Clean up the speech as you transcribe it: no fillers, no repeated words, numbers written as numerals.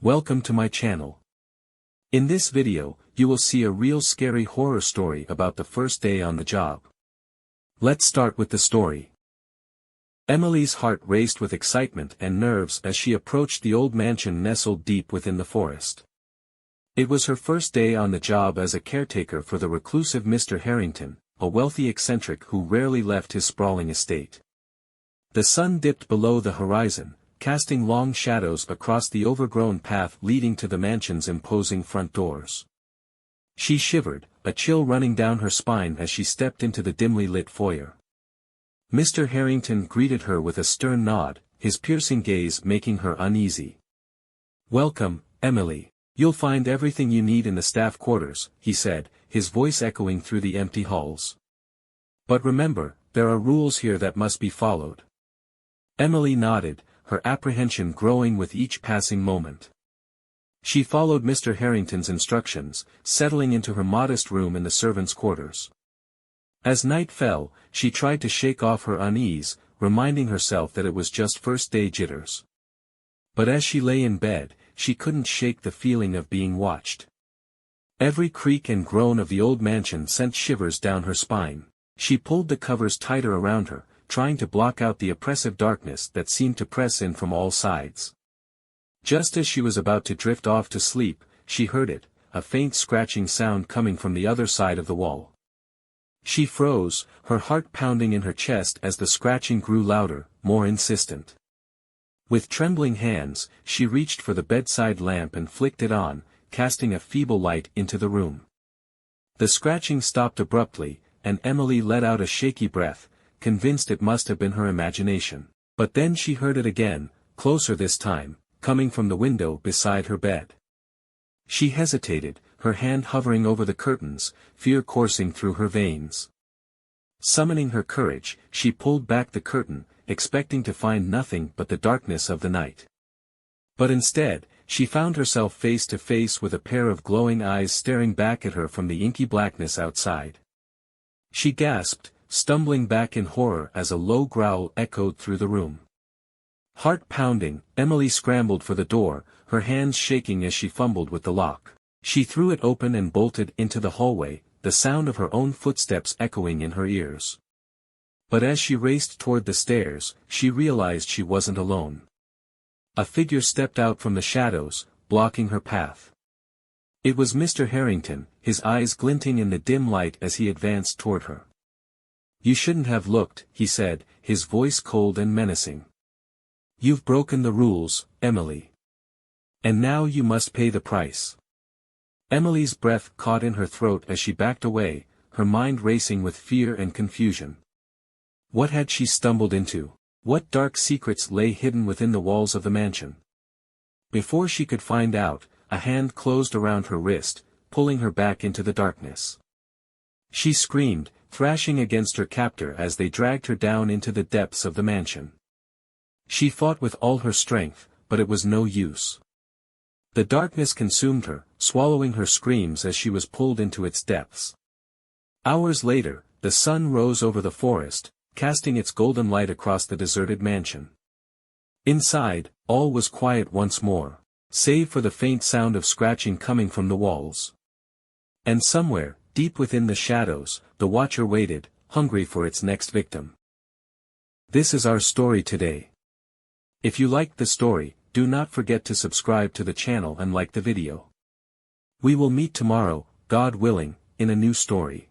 Welcome to my channel. In this video, you will see a real scary horror story about the first day on the job. Let's start with the story. Emily's heart raced with excitement and nerves as she approached the old mansion nestled deep within the forest. It was her first day on the job as a caretaker for the reclusive Mr. Harrington, a wealthy eccentric who rarely left his sprawling estate. The sun dipped below the horizon, casting long shadows across the overgrown path leading to the mansion's imposing front doors. She shivered, a chill running down her spine as she stepped into the dimly lit foyer. Mr. Harrington greeted her with a stern nod, his piercing gaze making her uneasy. "Welcome, Emily. You'll find everything you need in the staff quarters," he said, his voice echoing through the empty halls. "But remember, there are rules here that must be followed." Emily nodded, her apprehension growing with each passing moment. She followed Mr. Harrington's instructions, settling into her modest room in the servants' quarters. As night fell, she tried to shake off her unease, reminding herself that it was just first-day jitters. But as she lay in bed, she couldn't shake the feeling of being watched. Every creak and groan of the old mansion sent shivers down her spine. She pulled the covers tighter around her, trying to block out the oppressive darkness that seemed to press in from all sides. Just as she was about to drift off to sleep, she heard it, a faint scratching sound coming from the other side of the wall. She froze, her heart pounding in her chest as the scratching grew louder, more insistent. With trembling hands, she reached for the bedside lamp and flicked it on, casting a feeble light into the room. The scratching stopped abruptly, and Emily let out a shaky breath, convinced it must have been her imagination. But then she heard it again, closer this time, coming from the window beside her bed. She hesitated, her hand hovering over the curtains, fear coursing through her veins. Summoning her courage, she pulled back the curtain, expecting to find nothing but the darkness of the night. But instead, she found herself face to face with a pair of glowing eyes staring back at her from the inky blackness outside. She gasped, stumbling back in horror as a low growl echoed through the room. Heart pounding, Emily scrambled for the door, her hands shaking as she fumbled with the lock. She threw it open and bolted into the hallway, the sound of her own footsteps echoing in her ears. But as she raced toward the stairs, she realized she wasn't alone. A figure stepped out from the shadows, blocking her path. It was Mr. Harrington, his eyes glinting in the dim light as he advanced toward her. "You shouldn't have looked," he said, his voice cold and menacing. "You've broken the rules, Emily. And now you must pay the price." Emily's breath caught in her throat as she backed away, her mind racing with fear and confusion. What had she stumbled into? What dark secrets lay hidden within the walls of the mansion? Before she could find out, a hand closed around her wrist, pulling her back into the darkness. She screamed, thrashing against her captor as they dragged her down into the depths of the mansion. She fought with all her strength, but it was no use. The darkness consumed her, swallowing her screams as she was pulled into its depths. Hours later, the sun rose over the forest, casting its golden light across the deserted mansion. Inside, all was quiet once more, save for the faint sound of scratching coming from the walls. And somewhere, deep within the shadows, the watcher waited, hungry for its next victim. This is our story today. If you liked the story, do not forget to subscribe to the channel and like the video. We will meet tomorrow, God willing, in a new story.